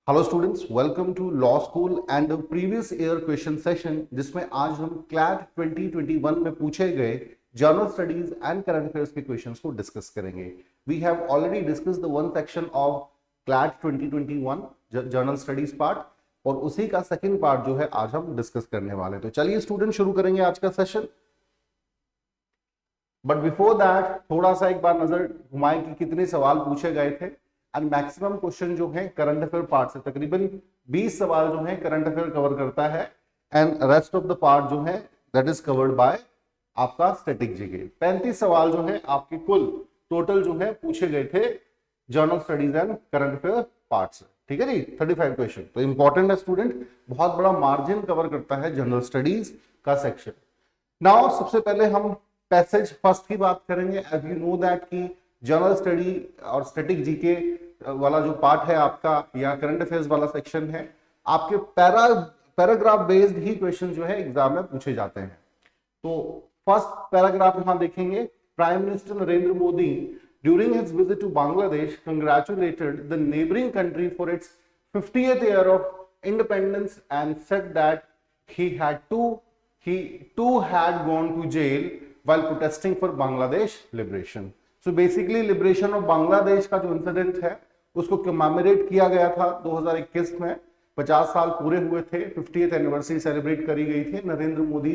Hello students, welcome to law school and previous year question session, जिसमें आज हम CLAT 2021 में पूछे गए general studies and current affairs के क्वेश्चंस को डिस्कस करेंगे। We have already discussed the one section of CLAT 2021 general studies part, और उसी का सेकंड पार्ट जो है आज हम डिस्कस करने वाले। तो चलिए स्टूडेंट, शुरू करेंगे आज का सेशन। बट बिफोर दैट थोड़ा सा एक बार नजर घुमाएं कि कितने सवाल पूछे गए थे। एंड मैक्सिमम क्वेश्चन जो है करंट अफेयर पार्ट से, तकरीबन 20 सवाल जो है करंट अफेयर कवर करता है, and rest of the part जो है दैट इज कवर्ड बाय आपका स्टैटिक जीके। 35 सवाल जो है आपके कुल टोटल जो है पूछे गए थे journal studies and current affair part से। ठीक है जी, 35 क्वेश्चन तो इंपॉर्टेंट है स्टूडेंट, बहुत बड़ा मार्जिन कवर करता है जनरल स्टडीज का सेक्शन। नाउ सबसे पहले हम पैसेज फर्स्ट की बात करेंगे। एज यू नो दैट कि जनरल स्टडी और स्टैटिक जीके वाला जो पार्ट है आपका, या करंट अफेयर्स वाला सेक्शन है, आपके पैराग्राफ बेस्ड ही क्वेश्चन जो है एग्जाम में पूछे जाते हैं। तो फर्स्ट पैराग्राफ यहां देखेंगे। Prime minister Narendra Modi during his visit to Bangladesh congratulated the neighbouring country for its 50th year of independence and said that he too had gone to jail while protesting for Bangladesh liberation. So basically liberation of Bangladesh का जो incident है उसको commemorate किया गया था 2021 में। 50 साल पूरे हुए थे, 50th एनिवर्सरी सेलिब्रेट करी गई थी। Narendra Modi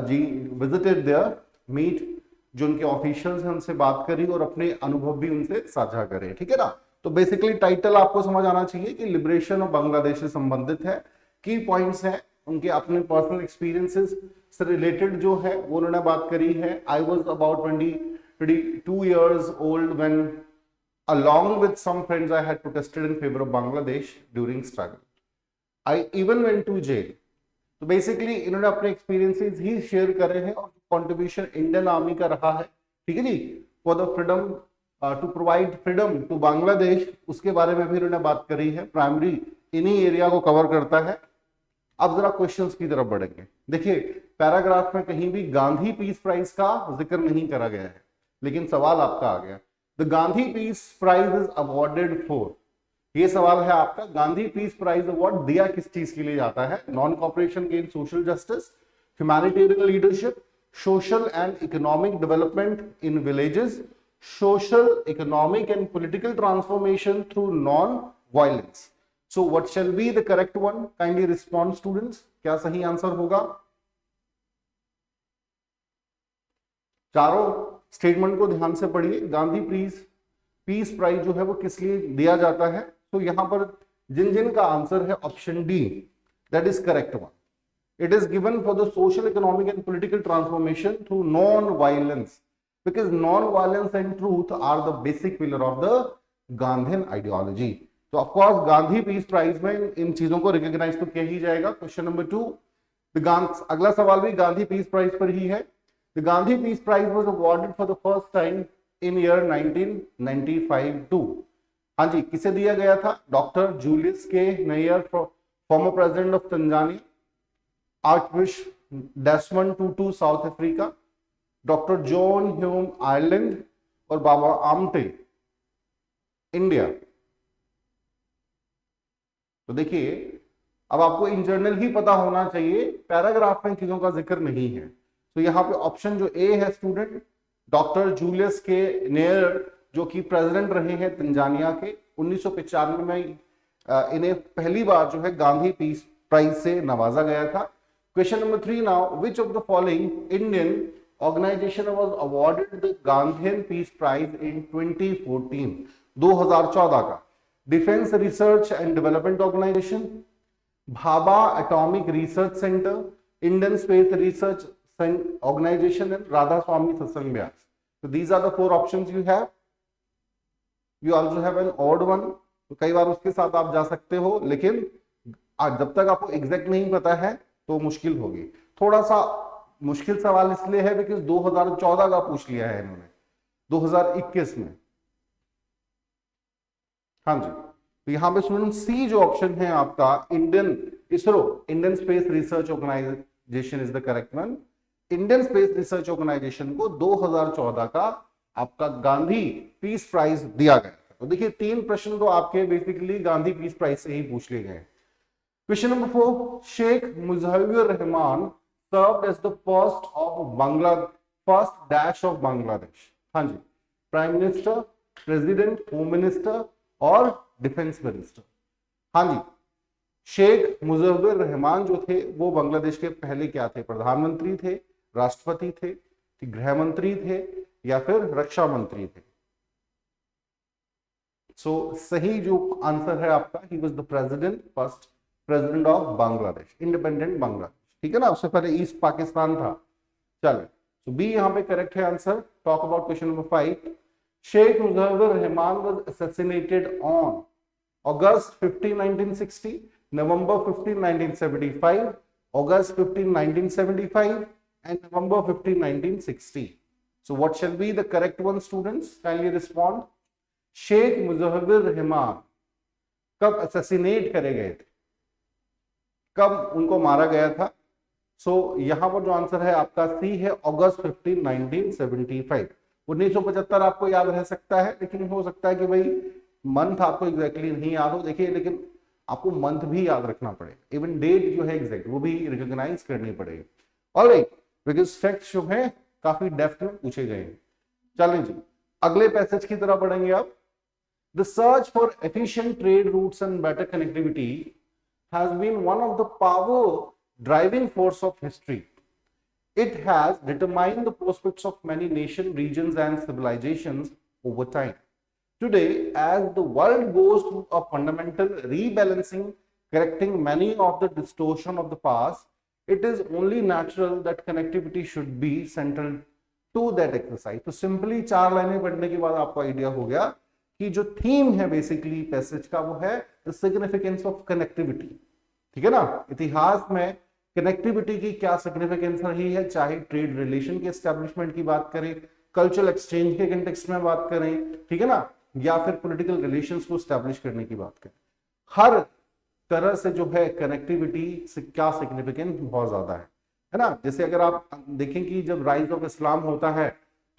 ji visited there, meet जो उनके ऑफिशियल्स हैं उनसे बात करी और अपने अनुभव भी उनसे साझा करे। ठीक है ना। तो बेसिकली टाइटल आपको समझ आना चाहिए कि लिबरेशन ऑफ बांग्लादेश से संबंधित है। की पॉइंट्स है उनके अपने पर्सनल एक्सपीरियंसेस से रिलेटेड जो है वो उन्होंने बात करी है। I was about 22 years old when along with some friends I had protested in favor of Bangladesh during struggle. I even went to jail. तो बेसिकली इन्होंने अपने एक्सपीरियंसेस ही शेयर करे हैं और कंट्रीब्यूशन इंडियन आर्मी का रहा है। ठीक है जी, for the freedom to provide freedom to Bangladesh, उसके बारे में भी इन्होंने बात करी है। प्राइमरी इन्हीं एरिया को कवर करता है। अब जरा क्वेश्चंस की तरफ बढ़ेंगे। देखिए, पैराग्राफ में कहीं भी गांधी पीस प्राइज का जिक्र नहीं करा गया है, लेकिन सवाल आपका आ गया, the Gandhi peace prize is awarded for. ये सवाल है आपका, गांधी पीस प्राइज अवार्ड दिया किस चीज के लिए जाता है? Non cooperation gain social justice, humanitarian leadership, social and economic development in villages, social economic and political transformation through non violence. So what shall be the correct one? Kindly respond students. क्या सही answer होगा? चारों statement को ध्यान से पढ़िए। Gandhi peace prize जो है वो किस लिए दिया जाता है? तो यहां पर जिन जिन का आंसर है option D, that is correct one. It is given for the social economic and political transformation through non violence, because non violence and truth are the basic pillar of the Gandhian ideology. तो of course Gandhi peace prize में इन चीजों को recognise तो किया ही जाएगा। Question number 2, अगला सवाल भी गांधी पीस प्राइज पर ही है। The Gandhi peace prize was awarded for the first time in year 1995 to, हाँ जी, किसे दिया गया था? Doctor Julius K Nyerere, former president of Tanzania, archbishop Desmond Tutu South Africa, doctor John Hume Ireland, और बाबा आमटे इंडिया। तो देखिए, अब आपको इन जनरल ही पता होना चाहिए, पैराग्राफ में चीजों का जिक्र नहीं है। तो यहाँ पे ऑप्शन जो ए है स्टूडेंट, डॉक्टर जूलियस के नेयर, जो कि प्रेसिडेंट रहे हैं तंजानिया के, 1995 में इन्हें पहली बार जो है गांधी पीस प्राइज से नवाजा गया था। Question number 3 now, which of the following Indian organisation was awarded the Gandhian peace prize in 2014, 2014 का? Defence research and development organisation, Bhabha atomic research centre, Indian space research organisation, and Radha Swami Satsang Vyas. तो these are the 4 options you have. You also have an odd one, तो कई बार उसके साथ आप जा सकते हो, लेकिन जब तक आपको एग्जैक्ट नहीं पता है तो मुश्किल होगी। थोड़ा सा मुश्किल सवाल इसलिए है बिकॉज 2014 का पूछ लिया है इन्होंने 2021 में। हाँ जी, तो यहाँ पे स्टूडेंट सी जो ऑप्शन है आपका, ISRO, Indian space research organisation is the correct one. Indian space research organisation को 2014 का आपका गांधी पीस प्राइज दिया गया। तो देखिए 3 प्रश्न तो आपके बेसिकली गांधी पीस प्राइज से ही पूछ लिए गए। Question number 4, Sheikh Mujibur Rahman served as the first dash of Bangladesh. हाँ जी, prime minister, president, home minister और डिफेंस मिनिस्टर। हाँ जी, शेख मुजीबुर रहमान जो थे वो बांग्लादेश के पहले क्या थे? प्रधानमंत्री थे, राष्ट्रपति थे, गृह मंत्री थे या फिर रक्षा मंत्री थे? सो सही जो आंसर है आपका, he was the first president of Bangladesh, independent Bangladesh. ठीक है ना, उससे पहले ईस्ट पाकिस्तान था। चलिए, तो बी यहाँ पे करेक्ट है answer. Talk about question number 5, Sheikh Mujibur Rahman was assassinated on August 15, 1960, November 15, 1975, August 15, 1975 and November 15, 1960. So what shall be the correct one, students? Kindly respond. Sheikh Mujibur Rahman कब असैसिनेट करे गए थे, कब उनको मारा गया था? सो यहां पर जो आंसर है आपका सी है, अगस्त 15, 1975। 1975 आपको याद रह सकता है, लेकिन हो सकता है कि भाई मंथ आपको एग्जैक्टली नहीं याद हो। देखिए, लेकिन आपको मंथ भी याद रखना पड़े, इवन डेट जो है एग्जैक्ट वो भी रिकॉग्नाइज करनी पड़ेगी। ऑलराइट, बिकॉज फैक्ट्स जो है काफी डेप्थ में पूछे गए हैं। चलें जी, अगले पैसेज की तरफ बढ़ेंगे आप। The search for efficient trade routes and better connectivity has been one of the power driving force of history. It has determined the prospects of many nations, regions and civilizations over time. Today, as the world goes through a fundamental rebalancing, correcting many of the distortion of the past, it is only natural that connectivity should be central to that exercise. तो simply 4 लाइनें पढ़ने के बाद आपको idea हो गया कि जो थीम है बेसिकली पैसेज का वो है द सिग्निफिकेंस ऑफ कनेक्टिविटी। ठीक है ना, इतिहास में कनेक्टिविटी की क्या सिग्निफिकेंस रही है, चाहे ट्रेड रिलेशन के एस्टेब्लिशमेंट की बात करें, कल्चरल एक्सचेंज के कंटेक्स्ट में बात करें, ठीक है ना, या फिर पॉलिटिकल रिलेशंस को एस्टेब्लिश करने की बात करें, हर तरह से जो है कनेक्टिविटी से क्या सिग्निफिकेंस बहुत ज्यादा है ना। जैसे अगर आप देखें कि जब राइज ऑफ इस्लाम होता है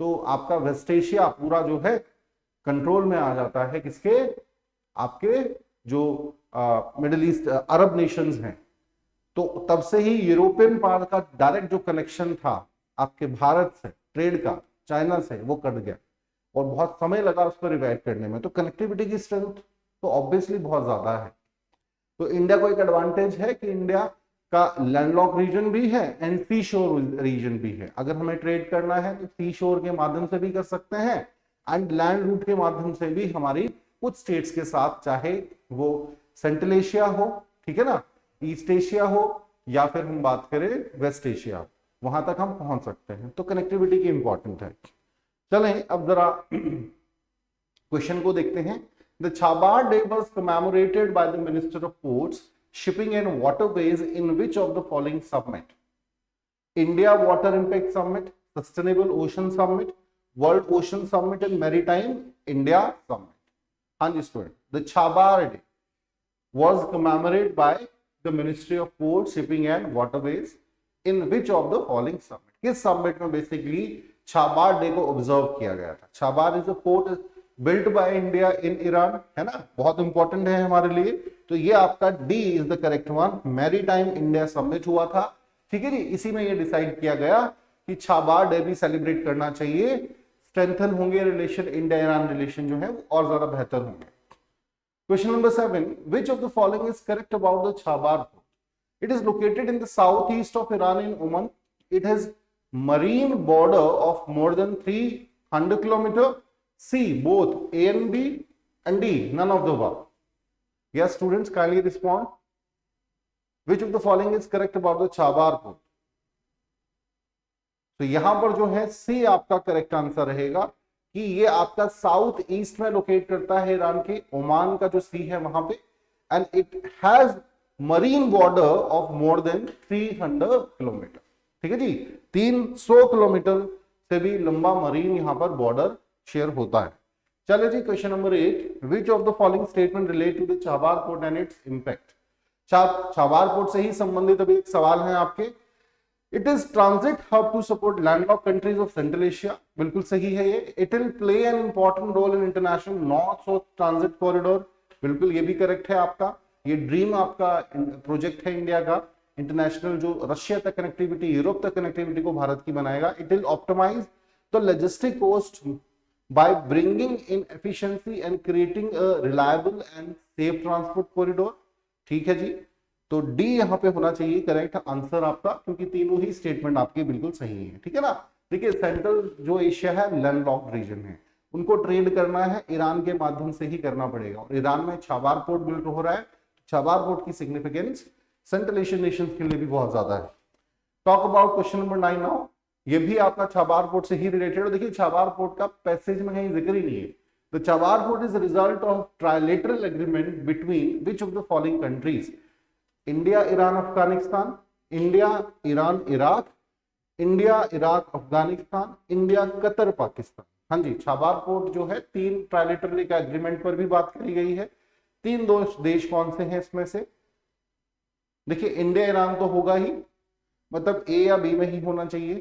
तो आपका वेस्ट एशिया पूरा जो है कंट्रोल में आ जाता है किसके? आपके जो मिडिल ईस्ट अरब नेशंस हैं। तो तब से ही यूरोपियन पार्ट का डायरेक्ट जो कनेक्शन था आपके भारत से, ट्रेड का चाइना से, वो कट गया और बहुत समय लगा उसको रिवाइव करने में। तो कनेक्टिविटी की स्ट्रेंथ तो ऑब्वियसली बहुत ज्यादा है। तो इंडिया को एक एडवांटेज है कि इंडिया का लैंडलॉक रीजन भी है एंड सी शोर रीजन भी है। अगर हमें ट्रेड करना है तो सी शोर के माध्यम से भी कर सकते हैं एंड लैंड रूट के माध्यम से भी हमारी कुछ स्टेट्स के साथ, चाहे वो सेंट्रल एशिया हो, ठीक है ना, ईस्ट एशिया हो, या फिर हम बात करें वेस्ट एशिया, वहां तक हम पहुंच सकते हैं। तो कनेक्टिविटी की इंपॉर्टेंट है। चलें अब जरा क्वेश्चन को देखते हैं। The Chabahar day was commemorated by the minister of ports, shipping and waterways in which of the following summit? India water impact summit, sustainable ocean summit, world ocean summit and maritime India summit. हाँ जी student, the Chabahar day was commemorated by the Ministry of Ports, Shipping and Waterways in which of the following summit? किस summit में basically Chabahar day को observe किया गया था? Chabahar is a port built by India in Iran, है ना, बहुत important है हमारे लिए। तो ये आपका D is the correct one, maritime India summit हुआ था। ठीक है जी, इसी में ये डिसाइड किया गया कि छाबार डे भी सेलिब्रेट करना चाहिए, स्ट्रेंथन होंगे रिलेशन, इंडिया ईरान रिलेशन जो है वो और ज्यादा बेहतर होंगे। Question number 7. Which of the following is correct about the Chabar port? It is located in the southeast of Iran in Oman. It has marine border of more than 300 km. C. Both A and B, and D. None of the above. Yes, students, kindly respond. Which of the following is correct about the Chabar port? तो यहां पर जो है C आपका correct answer रहेगा कि ये आपका साउथ ईस्ट में लोकेट करता है ईरान के, ओमान का जो सी है वहां पे, and it has marine border of more than 300 kilometre. ठीक है जी, 300 किलोमीटर से भी लंबा मरीन यहां पर बॉर्डर शेयर होता है। चलिए जी, question number 8, which of the following statement relate to the Chabahar port and its impact? Chabahar port से ही संबंधित अभी एक सवाल है आपके। It is transit hub to support landlock countries of central Asia, बिल्कुल सही है ये। It will play an important role in international north south transit corridor, बिल्कुल ये भी करेक्ट है आपका। ये ड्रीम आपका प्रोजेक्ट है इंडिया का, इंटरनेशनल जो रशिया तक कनेक्टिविटी, यूरोप तक कनेक्टिविटी को भारत की बनाएगा। It will optimise the logistic cost by bringing in efficiency and creating a reliable and safe transport corridor. ठीक है जी, तो डी यहाँ पे होना चाहिए करेक्ट आंसर आपका, क्योंकि तीनों ही स्टेटमेंट आपके बिल्कुल सही है। ठीक है ना। देखिए सेंट्रल जो एशिया है लैंडलॉक्ड रीजन है, उनको ट्रेड करना है ईरान के माध्यम से ही करना पड़ेगा, और ईरान में छाबार पोर्ट बिल्ड हो रहा है। छाबार पोर्ट की सिग्निफिकेंस सेंट्रल एशियन नेशंस के लिए भी बहुत ज्यादा है। Talk about question number 9 now. ये भी आपका छाबार पोर्ट से ही रिलेटेड है। देखिए छाबार पोर्ट का पैसेज में कहीं जिक्र ही नहीं है। The Chabahar port is result of trilateral agreement between which of the following countries? India Iran Afghanistan, India Iran Iraq, India Iraq Afghanistan, India Qatar Pakistan. हाँ जी, छाबार पोर्ट जो है 3 ट्राइलेटरल का एग्रीमेंट पर भी बात करी गई है। 3 देश कौन से हैं इसमें से? देखिए इंडिया ईरान तो होगा ही, मतलब ए या बी में ही होना चाहिए।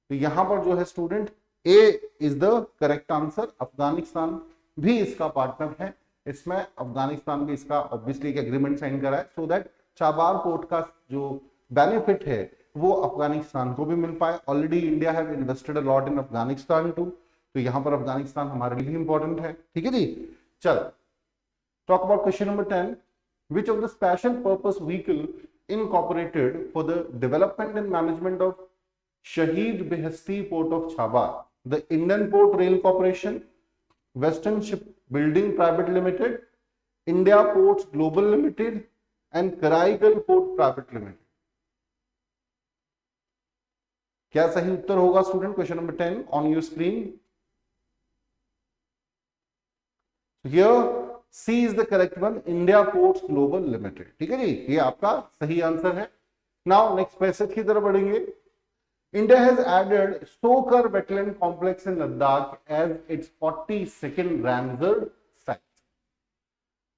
तो यहां पर जो है student A is the correct answer. Afghanistan भी इसका पार्टनर है, इसमें अफगानिस्तान भी इसका ऑब्वियसली एक एग्रीमेंट साइन करा है, सो दैट छाबार पोर्ट का जो बेनिफिट है वो अफगानिस्तान को भी मिल पाए। Already India have invested a lot in Afghanistan too, तो यहां पर अफगानिस्तान हमारे लिए इंपॉर्टेंट है। ठीक है जी, चल talk about question number 10। Which of the special purpose vehicle incorporated for the development and management of Shahid Beheshti Port of Chhabar? The Indian Port Rail Corporation, Western Shipbuilding Private Limited, India Ports Global Limited, and Karaigal Port Private Limited. क्या सही उत्तर होगा student? Question number 10 on your screen. Here C is the correct one, India Ports Global Limited। ठीक है जी, ये आपका सही answer है। Now next passage की तरफ बढ़ेंगे। India has added Sokar wetland complex in Ladakh as its 42nd Ramsar site,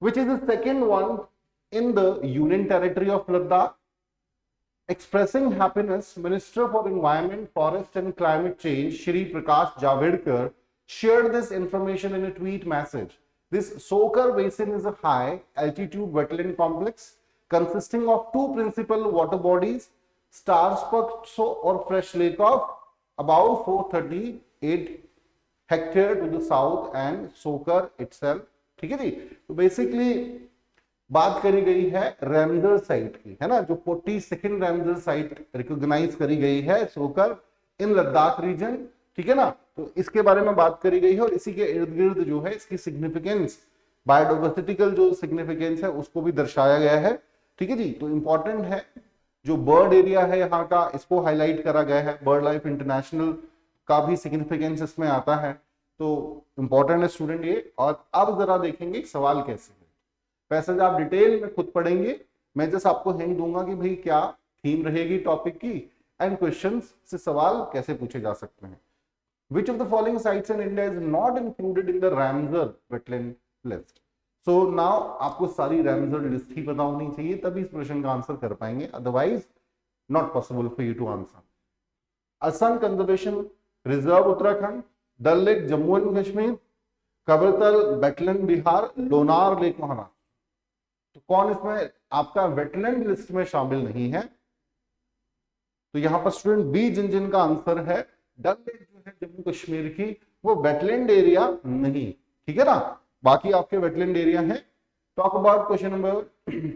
which is the second one in the Union Territory of Ladakh. Expressing happiness, Minister for Environment, Forest and Climate Change, Shri Prakash Javadekar, shared this information in a tweet message. This Sokar Basin is a high altitude wetland complex consisting of 2 principal water bodies, Starsput or Fresh Lake of about 438 hectare to the south and Sokar itself। ठीक है जी, तो basically बात करी गई है रैमजर site की, है ना, जो 42nd रैमजर साइट रिकॉग्नाइज करी गई है सोकर इन लद्दाख रीजन। ठीक है ना, तो इसके बारे में बात करी गई है, और इसी के इर्द गिर्द जो है इसकी सिग्निफिकेंस, बायोडाइवर्सिटिकल जो सिग्निफिकेंस है उसको भी दर्शाया गया है। ठीक है जी, तो इंपॉर्टेंट है जो बर्ड एरिया है यहाँ का, इसको हाईलाइट करा गया है। बर्ड लाइफ इंटरनेशनल का भी सिग्निफिकेंस इसमें आता है, तो इंपॉर्टेंट है स्टूडेंट ये। और अब जरा देखेंगे सवाल कैसे है। पैसेज आप डिटेल में खुद पढ़ेंगे, मैं जस्ट आपको हिंट दूंगा कि भाई क्या थीम रहेगी टॉपिक की, एंड क्वेश्चंस से सवाल कैसे पूछे जा सकते हैं। Which of the following sites in India is not included in the Ramsar wetland list? So now आपको सारी Ramsar लिस्ट ही पता होनी चाहिए, तभी इस प्रश्न का आंसर कर पाएंगे, otherwise not possible for you to answer. Assam conservation reserve Uttarakhand, Dal lake Jammu and Kashmir, Kabartal wetland Bihar, Lonar lake Maharashtra. तो कौन इसमें आपका वेटलैंड लिस्ट में शामिल नहीं है? तो यहां पर स्टूडेंट बी जिनका आंसर है, डल लेक जो है जम्मू कश्मीर की, वो वेटलैंड एरिया नहीं। ठीक है ना, बाकी आपके वेटलैंड एरिया है। Talk about question number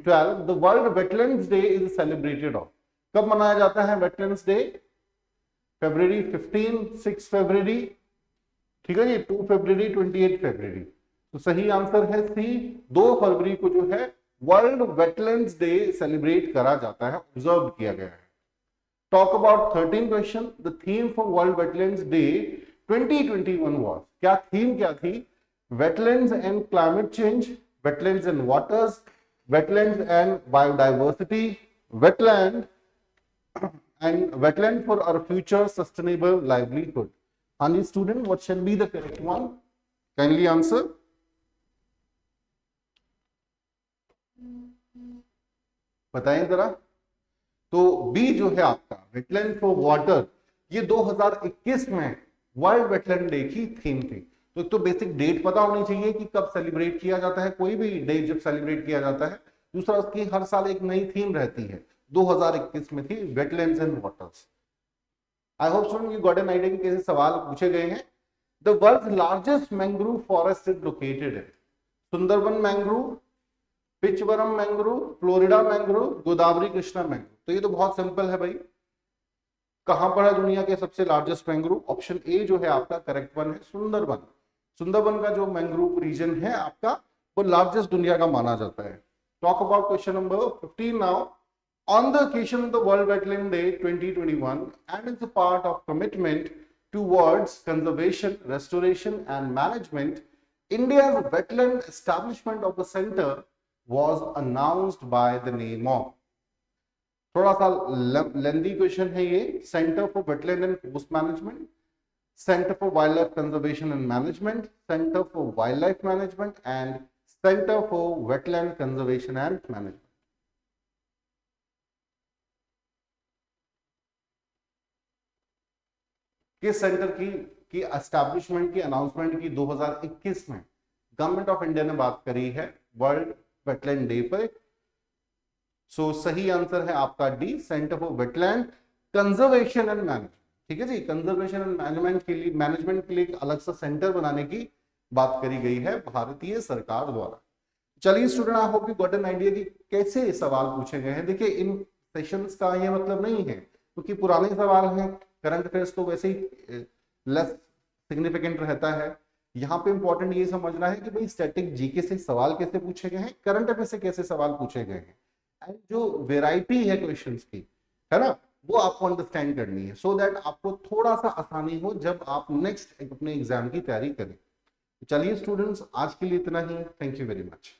12। The world wetlands day is celebrated on, कब मनाया जाता है वेटलैंड्स डे? फरवरी 15, 6 फरवरी, ठीक है जी, 2 फरवरी, 28 फरवरी। तो सही आंसर है सी, 2 फरवरी को जो है वर्ल्ड वेटलैंड्स डे सेलिब्रेट करा जाता है, ऑब्जर्व किया गया है। Talk about 13 question. The theme for World Wetlands Day 2021 was, क्या थीम क्या थी? Wetlands and climate change, wetlands and waters, wetlands and biodiversity, wetland for our future sustainable livelihood. हाँ जी student, what shall be the correct one? Kindly answer. बताएं जरा। तो B जो है आपका वेटलैंड फॉर वाटर, ये 2021 में वर्ल्ड वेटलैंड डे की थीम थी। तो एक तो बेसिक डेट पता होनी चाहिए कि कब सेलिब्रेट किया जाता है, कोई भी डे जब सेलिब्रेट किया जाता है। दूसरा, उसकी हर साल एक नई थीम रहती है, 2021 में थी wetlands and waters. I hope student you got an idea कि कैसे सवाल पूछे गए हैं। The world's largest mangrove forest is located in Sundarban mangrove, Pichavaram mangrove, Florida mangrove, Godavari Krishna mangrove. तो ये तो बहुत सिंपल है भाई, कहां पर है दुनिया के सबसे लार्जेस्ट मैंग्रोव? ऑप्शन ए जो है आपका करेक्ट वन है, सुंदरबन। सुंदरबन का जो मैंग्रोव रीजन है आपका, वो लार्जेस्ट दुनिया का माना जाता है। Talk about question number 15 now. On the occasion of the World Wetland Day 2021 and as a part of commitment towards conservation, restoration and management, India's wetland establishment of the center was announced by the name of, थोड़ा सा लेंदी question है ये, centre for wetland and coast management, centre for wildlife conservation and management, centre for wildlife management and centre for wetland conservation and management. किस centre की establishment की announcement की 2021 में government of India ने बात करी है world wetland day पर? सो सही आंसर है आपका D, centre for wetland conservation and management. ठीक है जी, कंजर्वेशन एंड मैनेजमेंट के लिए एक अलग सा सेंटर बनाने की बात करी गई है भारतीय सरकार द्वारा। चलिए student, I hope you got an idea कि कैसे सवाल पूछे गए हैं। देखिए, इन सेशंस का ये मतलब नहीं है क्योंकि पुराने सवाल हैं, करंट अफेयर्स तो वैसे ही लेस सिग्निफिकेंट रहता है। यहाँ पे इंपॉर्टेंट ये समझना है कि भाई स्टैटिक जीके से सवाल कैसे पूछे गए हैं, करंट अफेयर से कैसे सवाल पूछे गए हैं, एंड जो वेराइटी है क्वेश्चंस की, है ना, वो आपको अंडरस्टैंड करनी है सो दैट आपको थोड़ा सा आसानी हो जब आप नेक्स्ट अपने एग्जाम की तैयारी करें। चलिए स्टूडेंट्स, आज के लिए इतना ही। Thank you very much.